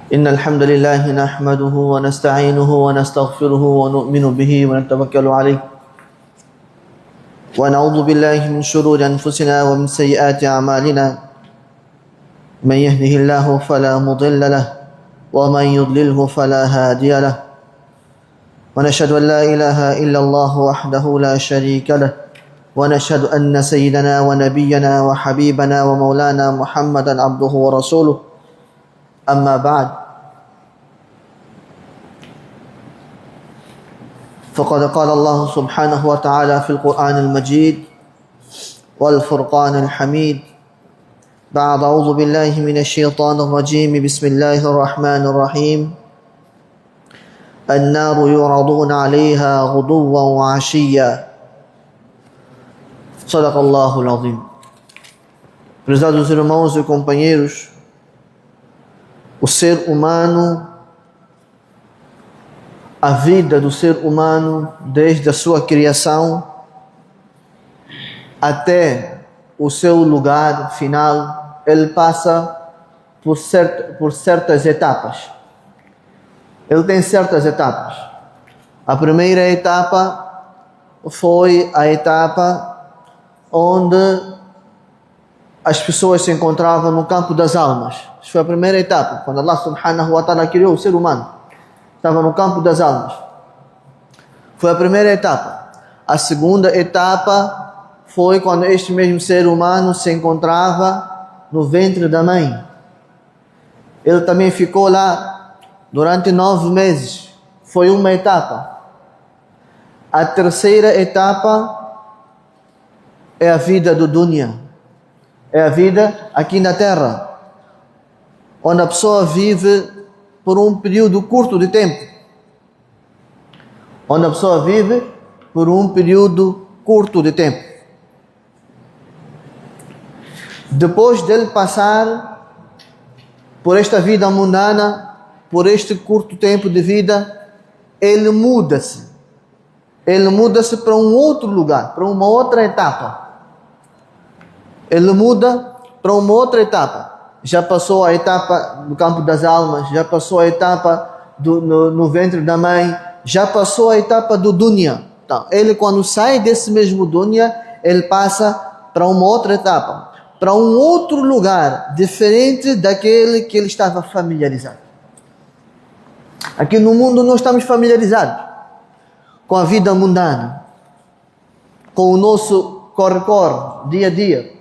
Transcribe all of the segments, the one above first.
إن الحمد لله نحمده ونستعينه ونستغفره ونؤمن به ونتوكل عليه ونعوذ بالله من شرور أنفسنا ومن سيئات أعمالنا من يهده الله فلا مضل له ومن يضلله فلا هادي له ونشهد أن لا إله إلا الله وحده لا شريك له ونشهد أن سيدنا ونبينا وحبيبنا ومولانا محمدا عبده ورسوله أما بعد فقد قال الله سبحانه وتعالى في القرآن المجيد والفرقان الحميد بعد أعوذ بالله من الشيطان الرجيم بسم الله الرحمن الرحيم النار يعرضون عليها غدوا وعشيا صدق الله العظيم. Prezados irmãos e companheiros, o ser humano, a vida do ser humano, desde a sua criação até o seu lugar final, ele passa por certas etapas. Ele tem certas etapas. A primeira etapa foi a etapa onde as pessoas se encontravam no campo das almas. Isso foi a primeira etapa, quando Allah subhanahu wa ta'ala criou o ser humano. Estava no campo das almas. Foi a primeira etapa. A segunda etapa foi quando este mesmo ser humano se encontrava no ventre da mãe. Ele também ficou lá durante 9 meses. Foi uma etapa. A terceira etapa é a vida do dunya. É a vida aqui na terra, onde a pessoa vive por um período curto de tempo. Onde a pessoa vive por um período curto de tempo. Depois dele passar por esta vida mundana, por este curto tempo de vida, ele muda-se. Ele muda-se para um outro lugar, para uma outra etapa. Ele muda para uma outra etapa. Já passou a etapa do campo das almas, já passou a etapa no ventre da mãe, já passou a etapa do dunya. Então, ele quando sai desse mesmo dunya, ele passa para uma outra etapa, para um outro lugar, diferente daquele que ele estava familiarizado. Aqui no mundo nós estamos familiarizados com a vida mundana, com o nosso corre-corre, dia a dia.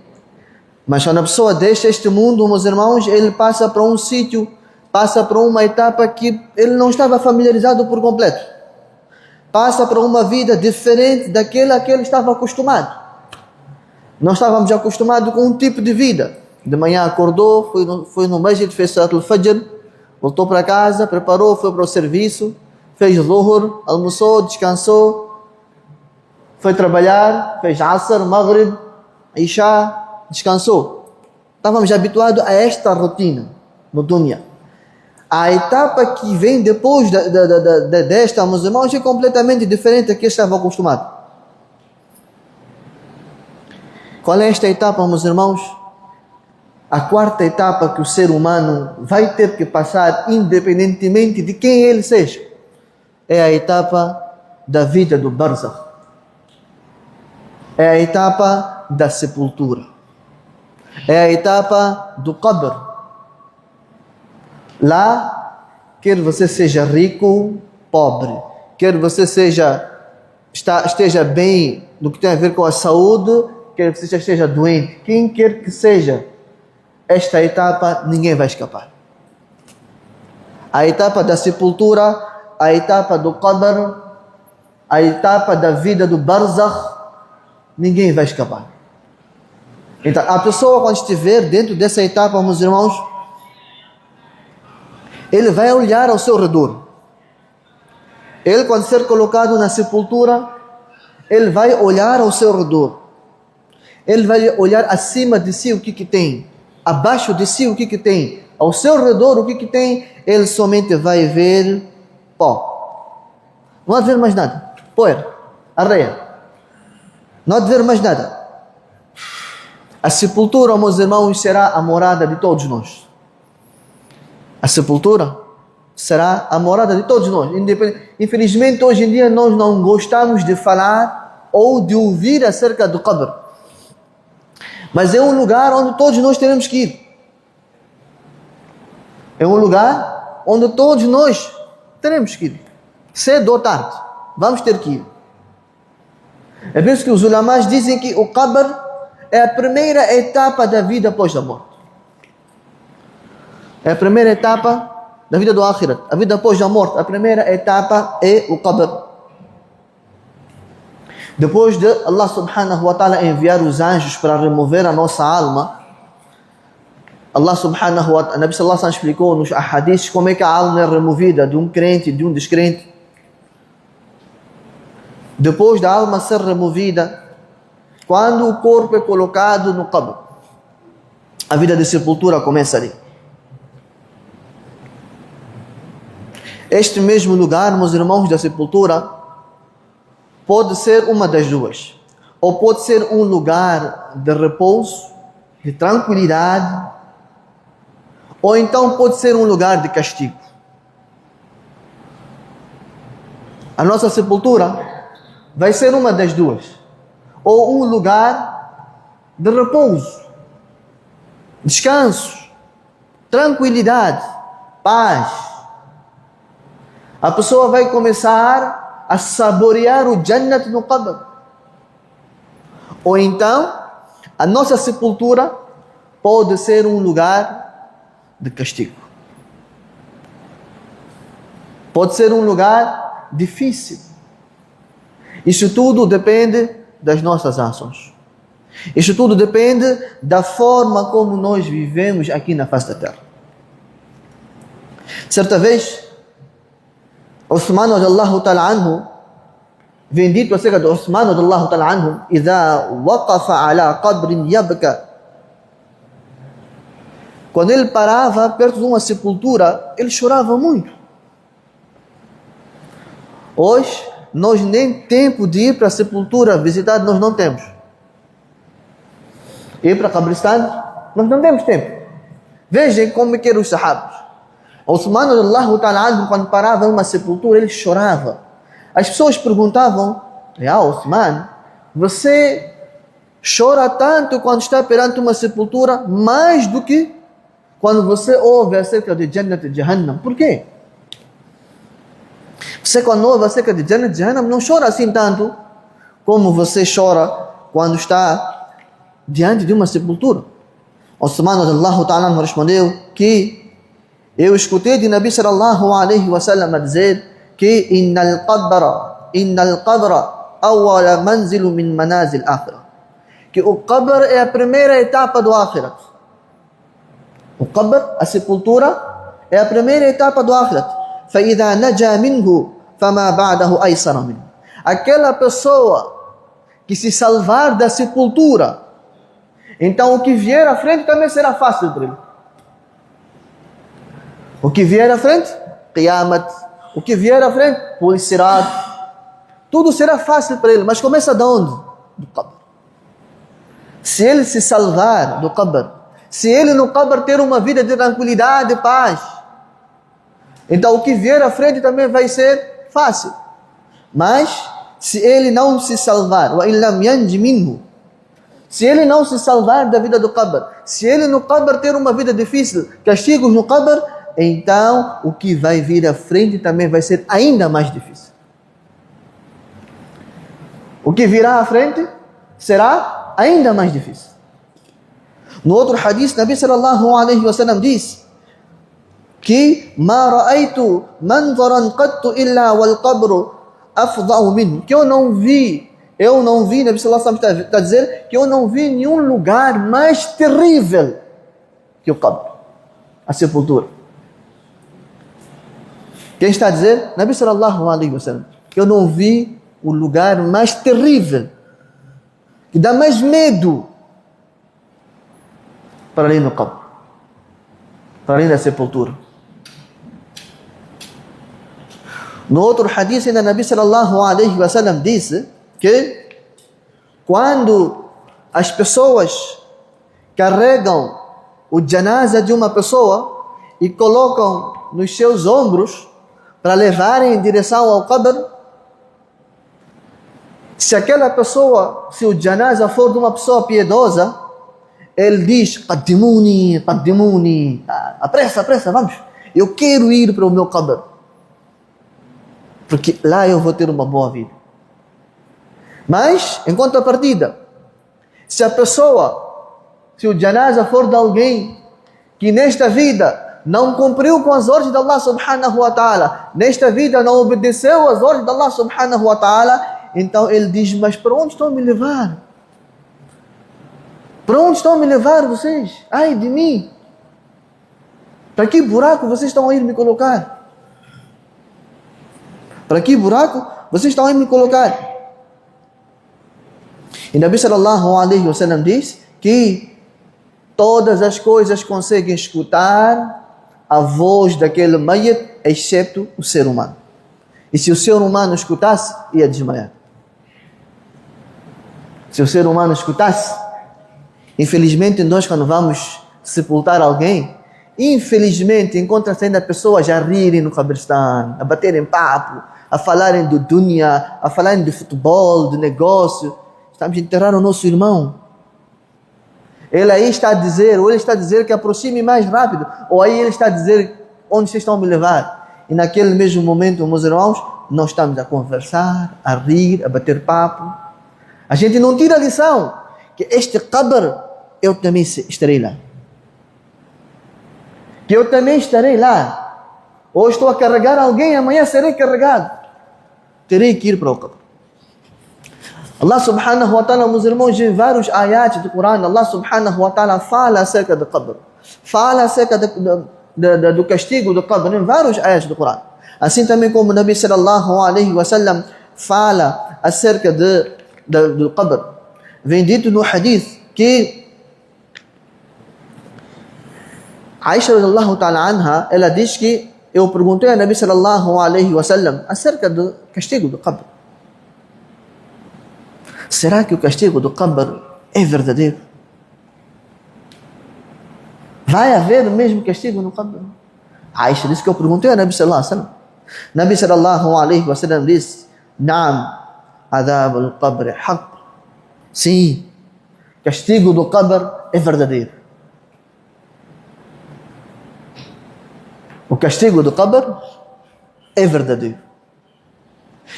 Mas quando a pessoa deixa este mundo, meus irmãos, ele passa para um sítio, passa para uma etapa que ele não estava familiarizado por completo. Passa para uma vida diferente daquela que ele estava acostumado. Nós estávamos acostumados com um tipo de vida. De manhã acordou, foi no masjid, fez salat al-fajr, voltou para casa, preparou, foi para o serviço, fez zuhur, almoçou, descansou, foi trabalhar, fez asr, maghrib, isha, descansou. Estávamos habituados a esta rotina no dunya. A etapa que vem depois desta, meus irmãos, é completamente diferente da que estava acostumado. Qual é esta etapa, meus irmãos? A quarta etapa que o ser humano vai ter que passar, independentemente de quem ele seja, é a etapa da vida do barzakh. É a etapa da sepultura. É a etapa do qabr. Lá, quer você seja rico, pobre, quer você esteja bem no que tem a ver com a saúde, quer que você esteja doente, quem quer que seja, esta etapa ninguém vai escapar. A etapa da sepultura, a etapa do qabr, a etapa da vida do barzakh, ninguém vai escapar. Então, a pessoa quando estiver dentro dessa etapa, meus irmãos, ele vai olhar ao seu redor. Ele quando ser colocado na sepultura, ele vai olhar ao seu redor. Ele vai olhar acima de si o que tem, abaixo de si o que tem, ao seu redor o que tem. Ele somente vai ver pó. Não há de ver mais nada. Poeira, areia. Não há de ver mais nada. A sepultura, meus irmãos, será a morada de todos nós. A sepultura será a morada de todos nós. Infelizmente, hoje em dia, nós não gostamos de falar ou de ouvir acerca do qabr. Mas é um lugar onde todos nós teremos que ir. É um lugar onde todos nós teremos que ir. Cedo ou tarde, vamos ter que ir. É por isso que os ulamás dizem que o qabr é a primeira etapa da vida após a morte. É a primeira etapa da vida do akhirat. A vida após a morte, a primeira etapa é o qabr. Depois de Allah subhanahu wa ta'ala enviar os anjos para remover a nossa alma, Allah subhanahu wa ta'ala, Nabi sallallahu alaihi wasallam explicou nos hadiths como é que a alma é removida de um crente e de um descrente. Depois da alma ser removida, quando o corpo é colocado no qabr, a vida de sepultura começa ali. Este mesmo lugar, meus irmãos, da sepultura, pode ser uma das duas. Ou pode ser um lugar de repouso, de tranquilidade, ou então pode ser um lugar de castigo. A nossa sepultura vai ser uma das duas. Ou um lugar de repouso, descanso, tranquilidade, paz. A pessoa vai começar a saborear o Jannat no qabr. Ou então, a nossa sepultura pode ser um lugar de castigo. Pode ser um lugar difícil. Isso tudo depende das nossas ações. Isso tudo depende da forma como nós vivemos aqui na face da terra. Certa vez, Uthman radiyallahu ta'ala anhu, vem dito acerca de Uthman radiyallahu ta'ala anhu, idha waqafa ala qabrin yabka. Quando ele parava perto de uma sepultura, ele chorava muito. Hoje, nós nem tempo de ir para a sepultura visitar, nós não temos. Ir para Qabristan, nós não temos tempo. Vejam como que eram os sahabas. Uthman radiyallahu ta'ala anhu, quando parava em uma sepultura, ele chorava. As pessoas perguntavam: Uthman, você chora tanto quando está perante uma sepultura, mais do que quando você ouve acerca de Jannat e Jahannam. Por quê? Você, quando ouve acerca de Jannat e Jahannam, não chora assim tanto como você chora quando está diante de uma sepultura. Uthman radiyallahu ta'ala anhu respondeu que eu escutei de Nabi sallallahu alaihi wasallam a dizer que innal qabra awwala manzilu min manazil akhirah. Que o qabr é a primeira etapa do akhirat. O qabr, a sepultura, é a primeira etapa do akhirat. فَإِذَا نَجَى مِنْهُ فَمَا بَعْدَهُ أَيْسَرَ مِنْهُ. Aquela pessoa que se salvar da sepultura, então o que vier à frente também será fácil para ele. O que vier à frente, Qiyamat. O que vier à frente, Pul-Sirat. Tudo será fácil para ele. Mas começa de onde? Do qabr. Se ele se salvar do qabr, se ele no qabr ter uma vida de tranquilidade e paz, então o que vier à frente também vai ser fácil. Mas se ele não se salvar, wa illam yanji minhu, se ele não se salvar da vida do qabr, se ele no qabr ter uma vida difícil, castigos no qabr, então o que vai vir à frente também vai ser ainda mais difícil. O que virá à frente será ainda mais difícil. No outro hadith, Nabi sallallahu alaihi wasallam diz que ma ra'aytu manzaran qattu illa wal qabru afda'u minhu. Que eu não vi, Nabi sallallahu alaihi wasallam está a dizer que eu não vi nenhum lugar mais terrível que o qabr, a sepultura. Quem está a dizer? Nabi sallallahu alaihi wasallam. Que eu não vi o lugar mais terrível, que dá mais medo para ali no qabr, para ali na sepultura. No outro hadith, ainda Nabi sallallahu alaihi wasallam disse que quando as pessoas carregam o janaza de uma pessoa e colocam nos seus ombros para levarem em direção ao qabr. Se aquela pessoa, se o janaza for de uma pessoa piedosa, ele diz: qaddimuni, qaddimuni, apressa, apressa, vamos, eu quero ir para o meu qabr, porque lá eu vou ter uma boa vida. Mas, em contrapartida, se o janaza for de alguém que nesta vida não cumpriu com as ordens de Allah subhanahu wa ta'ala, nesta vida não obedeceu às ordens de Allah subhanahu wa ta'ala, então ele diz: mas para onde estão a me levar? Para onde estão a me levar vocês? Ai de mim! Para que buraco vocês estão a ir me colocar? Para que buraco vocês estão a ir me colocar? E Nabi sallallahu alaihi wasallam diz que todas as coisas conseguem escutar a voz daquele mayit, exceto o ser humano. E se o ser humano escutasse, ia desmaiar. Se o ser humano escutasse, infelizmente nós quando vamos sepultar alguém, infelizmente encontra-se ainda pessoas a rirem no cabristan, a baterem papo, a falarem do dunya, a falarem de futebol, de negócio. Estamos a enterrar o nosso irmão. Ele aí está a dizer, ou ele está a dizer que aproxime mais rápido, ou aí ele está a dizer onde vocês estão a me levar. E naquele mesmo momento, meus irmãos, nós estamos a conversar, a rir, a bater papo. A gente não tira a lição que este qabr, eu também estarei lá. Que eu também estarei lá. Ou estou a carregar alguém, amanhã serei carregado. Terei que ir para o qabr. Allah subhanahu wa ta'ala, meus irmãos, em vários ayats do Corão, Allah subhanahu wa ta'ala fala acerca do qabr. Fala acerca do castigo do qabr em vários ayats do Corão. Assim também como o Nabi sallallahu alaihi wasallam fala acerca do qabr. Vem dito no hadith que Aisha radhiyallahu ta'ala anha, ela diz que eu perguntei a Nabi sallallahu alaihi wasallam acerca do castigo do qabr. Será que o castigo do qabr é verdadeiro? Vai haver o mesmo castigo no qabr? Aisha disse que eu perguntei a Nabi sallallahu alaihi wasallam. Nabi sallallahu alaihi wasallam disse: Naam, adab al-qabr haq. Sim, castigo do qabr é verdadeiro. O castigo do qabr é verdadeiro.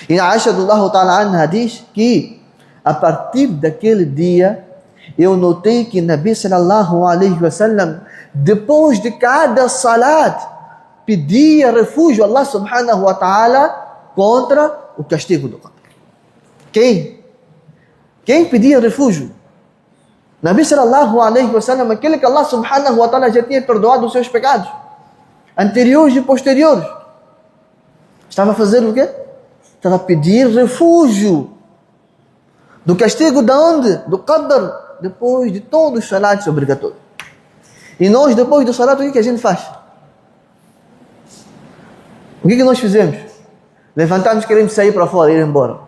E a Aisha radhiyallahu ta'ala anha diz que a partir daquele dia eu notei que Nabi sallallahu alaihi wasallam, depois de cada salat, pedia refúgio a Allah subhanahu wa ta'ala contra o castigo do qabr. Quem pedia refúgio? Nabi sallallahu alaihi wasallam, aquele que Allah subhanahu wa ta'ala já tinha perdoado os seus pecados anteriores e posteriores. Estava a fazer o quê? Estava a pedir refúgio do castigo de onde? Do qabr, depois de todos os salats obrigatórios. E nós, depois do salat, o que a gente faz? O que nós fizemos? Levantamos, queremos sair para fora, ir embora.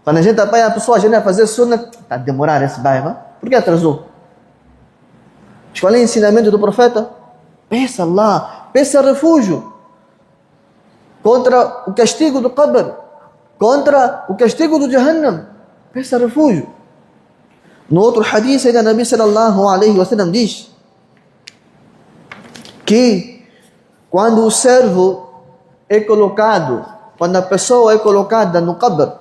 Quando a gente apanha a pessoa, a gente vai fazer sunnah, está a demorar esse bairro. Por que atrasou? Qual é o ensinamento do profeta? Peça Allah, peça refúgio contra o castigo do qabr, contra o castigo do Jahannam. Peça refúgio. No outro hadith, ainda Nabi sallallahu alaihi wasallam diz que quando o servo é colocado, quando a pessoa é colocada no qabr,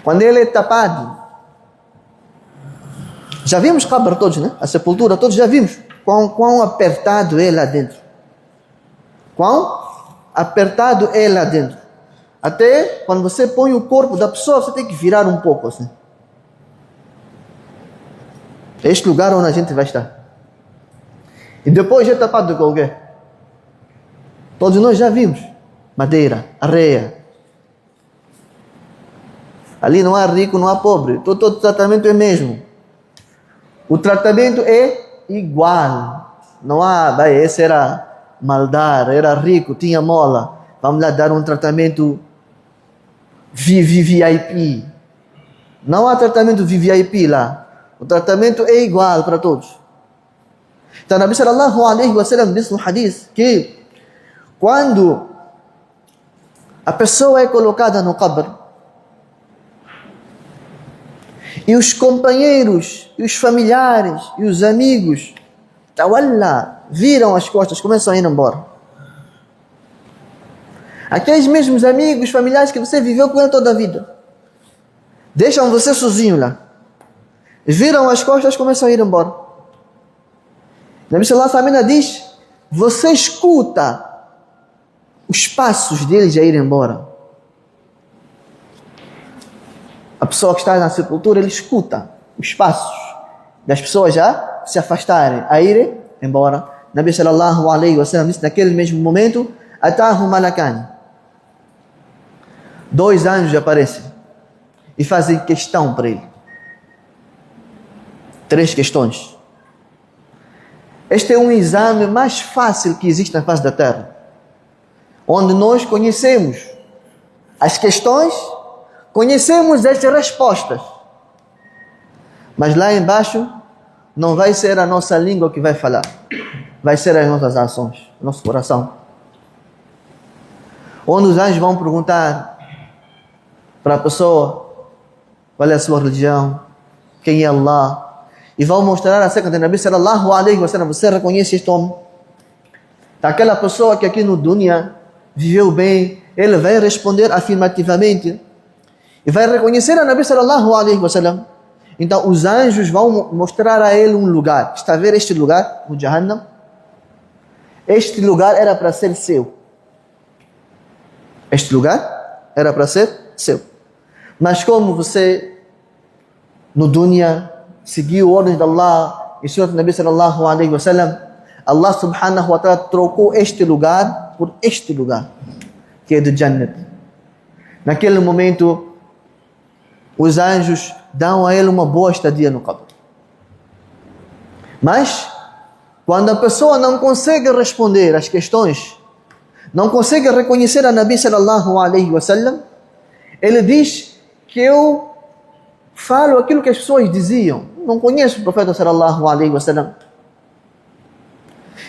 quando ele é tapado, já vimos qabr todos, né? A sepultura todos já vimos quão apertado é lá dentro. Quão apertado é lá dentro. Até quando você põe o corpo da pessoa, você tem que virar um pouco assim. É este lugar onde a gente vai estar. E depois é tapado com o quê? Todos nós já vimos. Madeira, areia. Ali não há rico, não há pobre. Todo tratamento é mesmo. O tratamento é igual. Não há, esse era maldar, era rico, tinha mola. Vamos lá dar um tratamento VIP. Não há tratamento VIP lá. O tratamento é igual para todos. Então, Nabi sallallahu alaihi wasallam disse no hadith que quando a pessoa é colocada no qabr e os companheiros, e os familiares, e os amigos, tawalla, viram as costas, começam a ir embora. Aqueles mesmos amigos, familiares que você viveu com ele toda a vida, deixam você sozinho lá. Viram as costas, começam a ir embora. Nabi sallallahu alaihi wasallam diz, você escuta os passos deles a ir embora. A pessoa que está na sepultura, ele escuta os passos das pessoas já se afastarem, a irem embora. Nabi sallallahu alaihi wasallam disse, naquele mesmo momento, atahu malakan, 2 anjos aparecem e fazem questão para ele. 3 questões. Este é um exame mais fácil que existe na face da terra, onde nós conhecemos as questões, conhecemos as respostas, mas lá embaixo não vai ser a nossa língua que vai falar, vai ser as nossas ações, nosso coração. Onde os anjos vão perguntar para a pessoa qual é a sua religião, quem é Allah, e vão mostrar acerca de Nabi sallallahu alaihi wasallam. Você reconhece este homem? Aquela pessoa que aqui no dunya viveu bem, ele vai responder afirmativamente e vai reconhecer a Nabi sallallahu alaihi wasallam. Então os anjos vão mostrar a ele um lugar. Está a ver este lugar no Jahannam? Este lugar era para ser seu. Este lugar era para ser seu. Mas como você no dunya seguiu ordens de Allah e Senhor Nabi sallallahu alaihi wasallam, Allah subhanahu wa ta'ala trocou este lugar por este lugar, que é do Jannat. Naquele momento, os anjos dão a ele uma boa estadia no qabr. Mas, quando a pessoa não consegue responder às questões, não consegue reconhecer a Nabi sallallahu alaihi wasallam, ele diz que eu falo aquilo que as pessoas diziam. Não conheço o profeta sallallahu alaihi wasallam.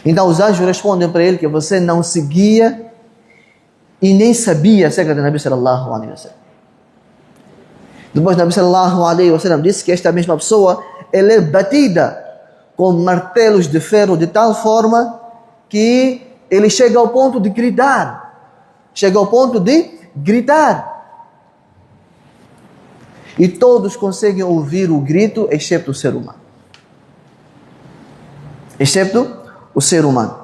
Então os anjos respondem para ele que você não seguia e nem sabia acerca do Nabi sallallahu alaihi wasallam. Depois Nabi sallallahu alaihi wasallam disse que esta mesma pessoa, ela é batida com martelos de ferro de tal forma que ele chega ao ponto de gritar. Chega ao ponto de gritar. E todos conseguem ouvir o grito, exceto o ser humano. Exceto o ser humano.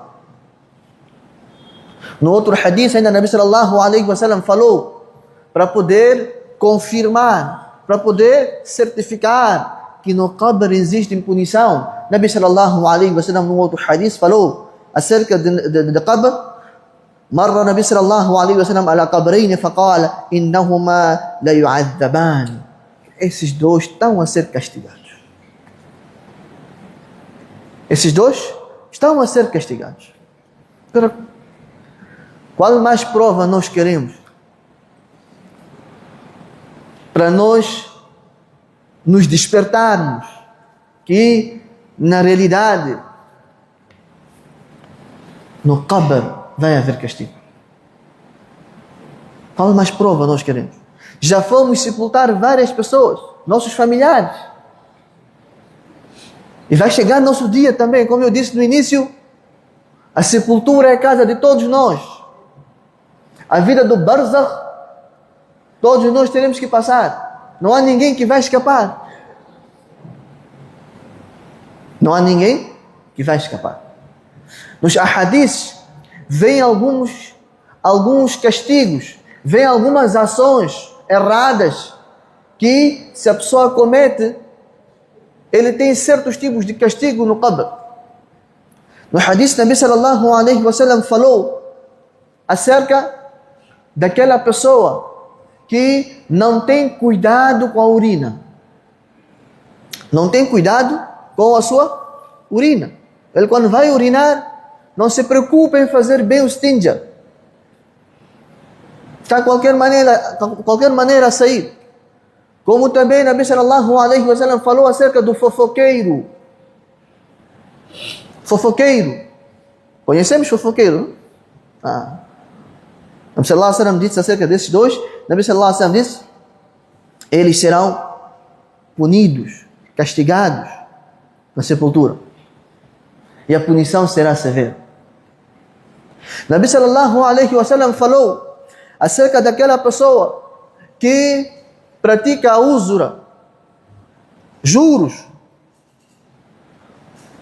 No outro hadith, ainda Nabi sallallahu alaihi wasallam falou para poder confirmar, para poder certificar que no qabr existe punição. Nabi sallallahu alaihi wasallam no outro hadith falou acerca de qabr. مر النبي صلى الله عليه وسلم على قبرين فقال إنهما لا يعذبان. Esses dois estão a ser castigados. Esses dois estão a ser castigados. Qual mais prova nós queremos para nós nos despertarmos que na realidade no qabr vai haver castigo? Qual mais prova nós queremos? Já fomos sepultar várias pessoas, nossos familiares. E vai chegar nosso dia também, como eu disse no início, a sepultura é a casa de todos nós. A vida do barzakh, todos nós teremos que passar. Não há ninguém que vai escapar. Não há ninguém que vai escapar. Nos ahadiths, vem alguns castigos, vem algumas ações erradas que, se a pessoa comete, ele tem certos tipos de castigo no qabr. No hadith, Nabi sallallahu alaihi wasallam falou acerca daquela pessoa que não tem cuidado com a urina. Não tem cuidado com a sua urina. Ele, quando vai urinar, não se preocupa em fazer bem o stinja. Está de qualquer maneira a sair. Como também Nabi sallallahu alaihi wasallam falou acerca do fofoqueiro. fofoqueiro. Conhecemos fofoqueiro? Nabi sallallahu alaihi wasallam disse acerca desses dois, Nabi sallallahu alaihi wasallam disse, eles serão punidos, castigados na sepultura. E a punição será severa. Nabi sallallahu alaihi wasallam falou acerca daquela pessoa que pratica a usura, juros.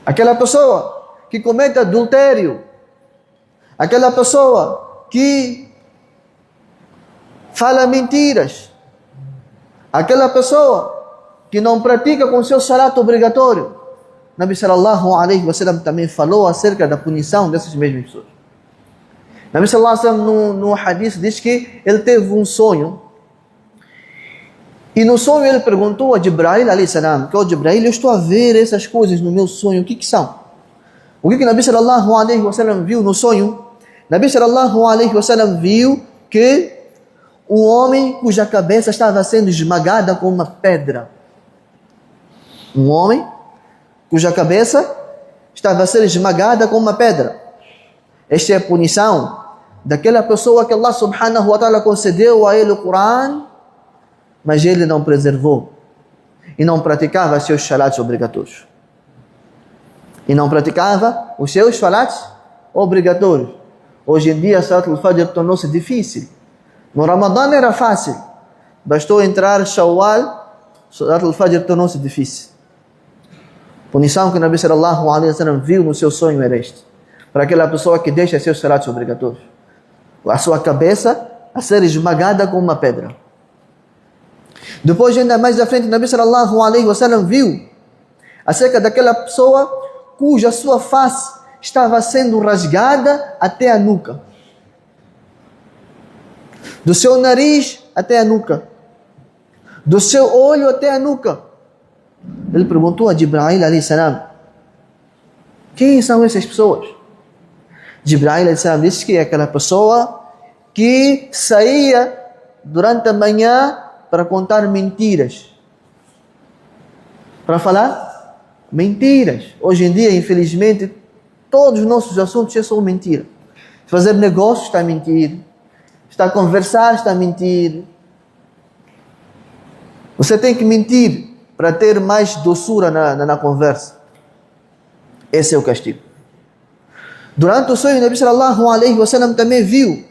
Aquela pessoa que comete adultério. Aquela pessoa que fala mentiras. Aquela pessoa que não pratica com seu salat obrigatório. Nabi sallallahu alaihi wasallam também falou acerca da punição dessas mesmas pessoas. Nabi sallallahu alaihi wasallam no hadith diz que ele teve um sonho. E no sonho ele perguntou a Jibril alayhi salam, que Jibril, eu estou a ver essas coisas no meu sonho, o que são? O que Nabi sallallahu alaihi wasallam viu no sonho? Nabi sallallahu alaihi wasallam viu que um homem cuja cabeça estava sendo esmagada com uma pedra. Um homem cuja cabeça estava sendo esmagada com uma pedra. Esta é a punição daquela pessoa que Allah subhanahu wa ta'ala concedeu a ele o Coran, mas ele não preservou e não praticava seus salats obrigatórios. E não praticava os seus salats obrigatórios. Hoje em dia, a Salat al-Fajr tornou-se difícil. No Ramadã era fácil. Bastou entrar Shawwal, Salat al-Fajr tornou-se difícil. A punição que o Nabi sallallahu alaihi wasallam viu no seu sonho era este. Para aquela pessoa que deixa seus salats obrigatórios. A sua cabeça a ser esmagada com uma pedra. Depois, ainda mais à frente, o Nabi sallallahu alaihi wasallam viu acerca daquela pessoa cuja sua face estava sendo rasgada até a nuca. Do seu nariz até a nuca. Do seu olho até a nuca. Ele perguntou a Jibril alayhi salam, quem são essas pessoas? Jibril alayhi salam disse que é aquela pessoa que saía durante a manhã para contar mentiras. Para falar mentiras. Hoje em dia, infelizmente, todos os nossos assuntos são mentira. Fazer negócio está a mentir. Está a conversar está a mentir. Você tem que mentir para ter mais doçura na conversa. Esse é o castigo. Durante o sonho, o Nabi sallallahu alaihi wasallam também viu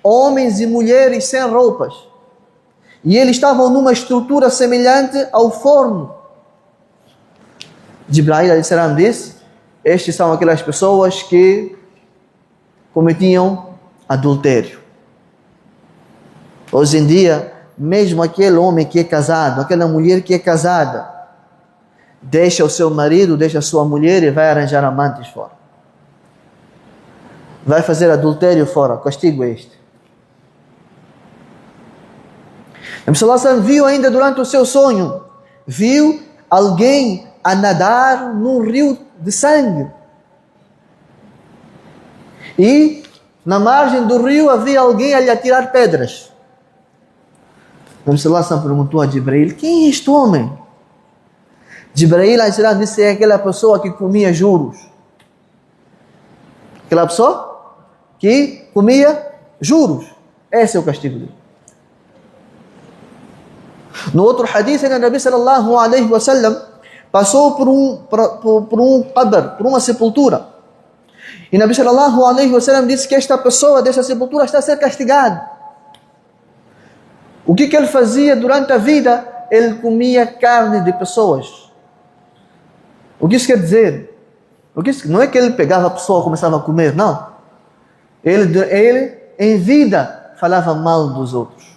homens e mulheres sem roupas. E eles estavam numa estrutura semelhante ao forno. Jibril alayhi salam disse, estes são aquelas pessoas que cometiam adultério. Hoje em dia, mesmo aquele homem que é casado, aquela mulher que é casada, deixa o seu marido, deixa a sua mulher e vai arranjar amantes fora. Vai fazer adultério fora. Castigo é este. Nabi sallallahu alaihi wasallam viu ainda durante o seu sonho, viu alguém a nadar num rio de sangue. E na margem do rio havia alguém a lhe atirar pedras. Nabi sallallahu alaihi wasallam perguntou a Jibril, quem é este homem? Jibril disse, é aquela pessoa que comia juros. Aquela pessoa que comia juros. Esse é o castigo dele. No outro hadith, o Nabi sallallahu alaihi wasallam passou por um qabr, por uma sepultura. E o Nabi sallallahu alaihi wasallam disse que esta pessoa dessa sepultura está a ser castigada. O que ele fazia durante a vida? Ele comia carne de pessoas. O que isso quer dizer? Não é que ele pegava a pessoa e começava a comer, não. Ele em vida falava mal dos outros.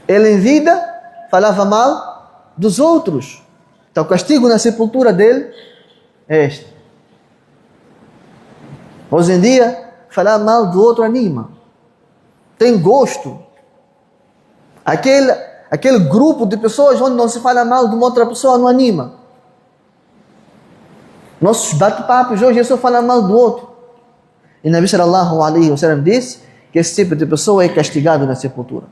Ele em vida falava mal dos outros. Então o castigo na sepultura dele é este. Hoje em dia, falar mal do outro anima. Tem gosto. Aquele grupo de pessoas onde não se fala mal de uma outra pessoa não anima. Nossos bate-papos hoje é só falar mal do outro. E Nabi sallallahu alaihi wasallam disse que esse tipo de pessoa é castigado na sepultura.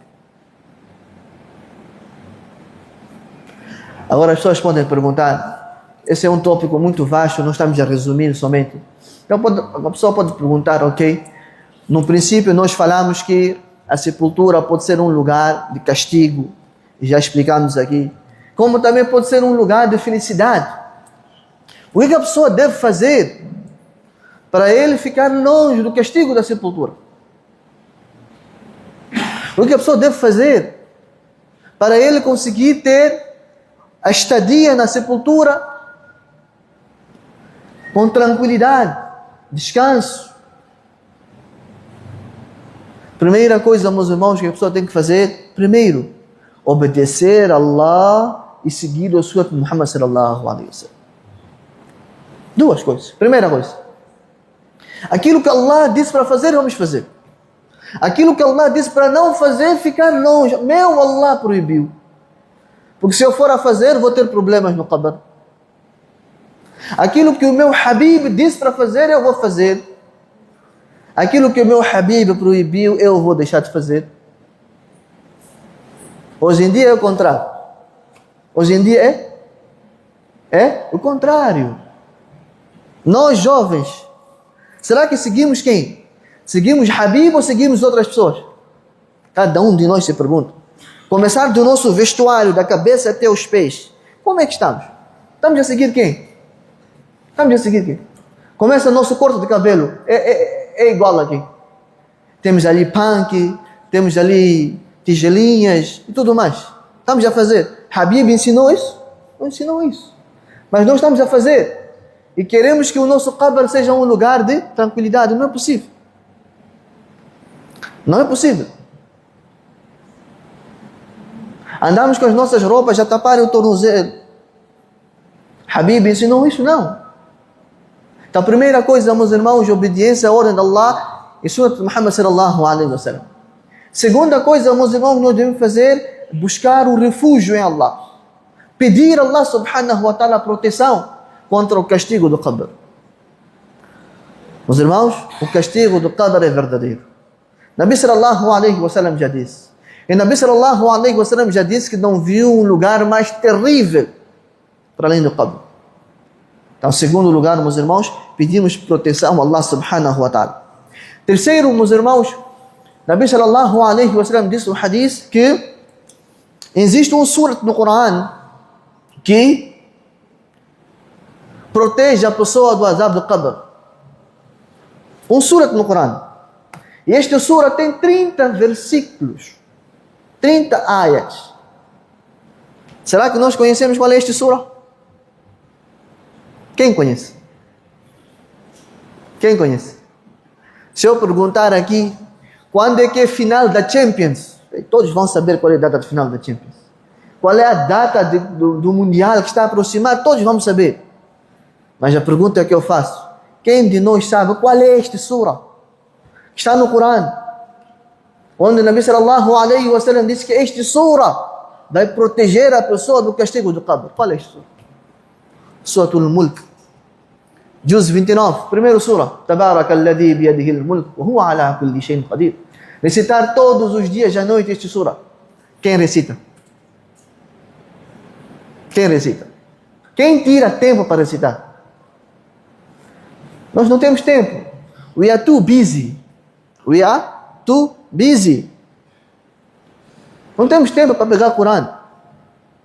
Agora as pessoas podem perguntar, esse é um tópico muito vasto, não estamos a resumir somente. Então a pessoa pode perguntar, ok, no princípio nós falamos que a sepultura pode ser um lugar de castigo, já explicamos aqui, como também pode ser um lugar de felicidade. O que a pessoa deve fazer para ele ficar longe do castigo da sepultura? O que a pessoa deve fazer para ele conseguir ter a estadia na sepultura com tranquilidade, descanso? Primeira coisa, meus irmãos, que a pessoa tem que fazer, primeiro, obedecer a Allah e seguir o Sunnah de Muhammad sallallahu alaihi wasallam. Duas coisas. Primeira coisa, aquilo que Allah disse para fazer, vamos fazer. Aquilo que Allah disse para não fazer, ficar longe. Meu Allah proibiu. Porque se eu for a fazer, vou ter problemas no qabr. Aquilo que o meu Habib disse para fazer, eu vou fazer. Aquilo que o meu Habib proibiu, eu vou deixar de fazer. Hoje em dia é o contrário. Hoje em dia é o contrário. Nós jovens, será que seguimos quem? Seguimos Habib ou seguimos outras pessoas? Cada um de nós se pergunta. Começar do nosso vestuário, da cabeça até os pés. Como é que estamos? Estamos a seguir quem? Estamos a seguir quem? Começa o nosso corte de cabelo. É igual aqui. Temos ali punk, temos ali tigelinhas e tudo mais. Estamos a fazer. Habib ensinou isso? Não ensinou isso. Mas nós estamos a fazer. E queremos que o nosso qabr seja um lugar de tranquilidade. Não é possível. Não é possível. Andamos com as nossas roupas a taparem o tornozelo. Habib ensinou isso? Não. Então a primeira coisa, meus irmãos, obediência à ordem de Allah e Sunnah de Muhammad sallallahu alaihi wasallam. Segunda coisa, meus irmãos, nós devemos fazer, buscar o refúgio em Allah. Pedir a Allah subhanahu wa ta'ala proteção contra o castigo do qabr. Meus irmãos, o castigo do qabr é verdadeiro. Nabi sallallahu alaihi wasallam já disse. E Nabi sallallahu alaihi wasallam já disse que não viu um lugar mais terrível para além do qabr. Então, segundo lugar, meus irmãos, pedimos proteção a Allah subhanahu wa ta'ala. Terceiro, meus irmãos, Nabi sallallahu alaihi wasallam disse no hadith que existe um surat no Coran que protege a pessoa do azab do qabr. Um surat no Coran. E este surat tem 30 versículos. 30 ayats. Será que nós conhecemos qual é este surah? Quem conhece? Quem conhece? Se eu perguntar aqui, quando é que é final da Champions? Todos vão saber qual é a data de final da Champions. Qual é a data do Mundial que está a aproximar? Todos vamos saber. Mas a pergunta que eu faço, quem de nós sabe qual é este surah? Está no Coran, onde o Nabi sallallahu alaihi wasallam disse que este surah vai proteger a pessoa do castigo do qabr. Qual é este surah? Suratul Mulk, Juz 29, primeiro surah. Tabarakalladhi biyadihi al-mulk wa huwa ala kulli shay'in qadir. Recitar todos os dias à noite este surah. Quem recita? Quem recita? Quem tira tempo para recitar? Nós não temos tempo. We are too busy. We are too busy. Não temos tempo para pegar o Coran.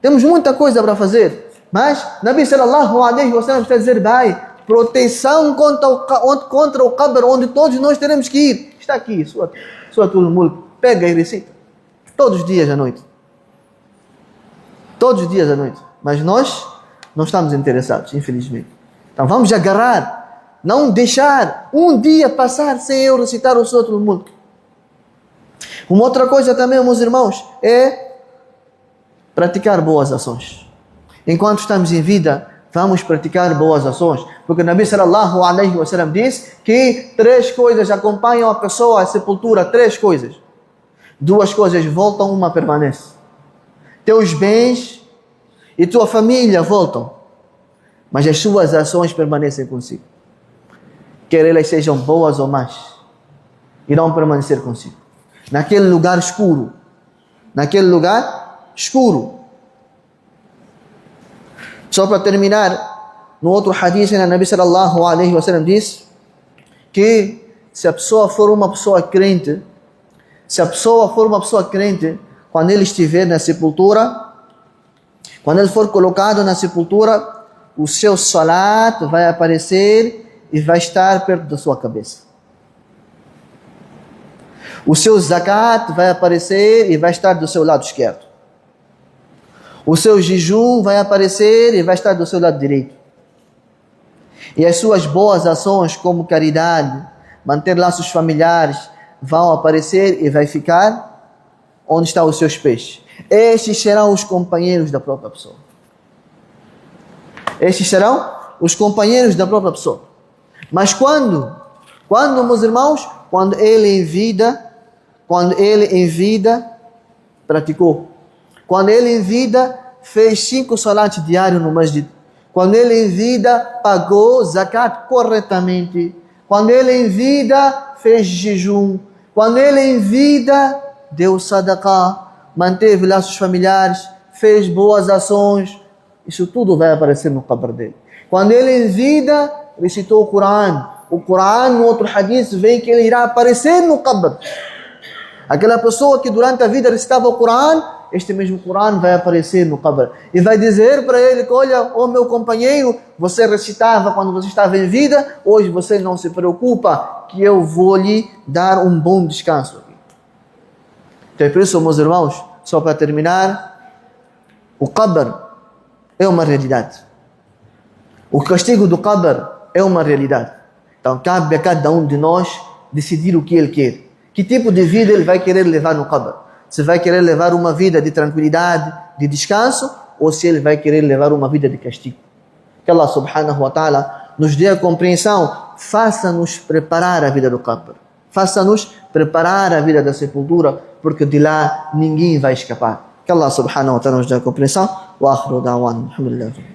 Temos muita coisa para fazer. Mas Nabi sallallahu alaihi wasallam está a dizer, vai, proteção contra o qabr, onde todos nós teremos que ir. Está aqui, Suratul Mulk. Pega e recita. Todos os dias à noite. Todos os dias à noite. Mas nós não estamos interessados, infelizmente. Então vamos agarrar. Não deixar um dia passar sem eu recitar o Suratul Mulk. Uma outra coisa também, meus irmãos, é praticar boas ações. Enquanto estamos em vida, vamos praticar boas ações. Porque o Nabi sallallahu alaihi wasallam diz que 3 coisas acompanham a pessoa à sepultura. 3 coisas. 2 coisas voltam, uma permanece. Teus bens e tua família voltam. Mas as suas ações permanecem consigo. Quer elas sejam boas ou más, irão permanecer consigo. Naquele lugar escuro. Naquele lugar escuro. Só para terminar, No outro hadith, o Nabi sallallahu alaihi wasallam diz que se a pessoa for uma pessoa crente, quando ele estiver na sepultura, quando ele for colocado na sepultura, o seu salat vai aparecer e vai estar perto da sua cabeça. O seu zakat vai aparecer e vai estar do seu lado esquerdo. O seu jejum vai aparecer e vai estar do seu lado direito. E as suas boas ações como caridade, manter laços familiares, vão aparecer e vai ficar onde estão os seus pés. Estes serão os companheiros da própria pessoa. Estes serão os companheiros da própria pessoa. Mas quando, meus irmãos, quando ele em vida praticou. Quando ele em vida fez 5 salats diários no masjid. Quando ele em vida pagou zakat corretamente. Quando ele em vida fez jejum. Quando ele em vida deu sadaqah, manteve laços familiares, fez boas ações. Isso tudo vai aparecer no qabr dele. Quando ele em vida recitou o Coran. O Coran, no outro hadith, vem que ele irá aparecer no qabr. Aquela pessoa que durante a vida recitava o Coran, este mesmo Coran vai aparecer no qabr. E vai dizer para ele que, olha, ô meu companheiro, você recitava quando você estava em vida, hoje você não se preocupa, que eu vou lhe dar um bom descanso. Então é por isso, meus irmãos, só para terminar, o qabr é uma realidade. O castigo do qabr é uma realidade. Então cabe a cada um de nós decidir o que ele quer. Que tipo de vida ele vai querer levar no qabr? Se vai querer levar uma vida de tranquilidade, de descanso, ou se ele vai querer levar uma vida de castigo. Que Allah subhanahu wa ta'ala nos dê a compreensão, faça-nos preparar a vida do qabr. Faça-nos preparar a vida da sepultura, porque de lá ninguém vai escapar. Que Allah subhanahu wa ta'ala nos dê a compreensão. Wa akhiru da'wan. Alhamdulillah.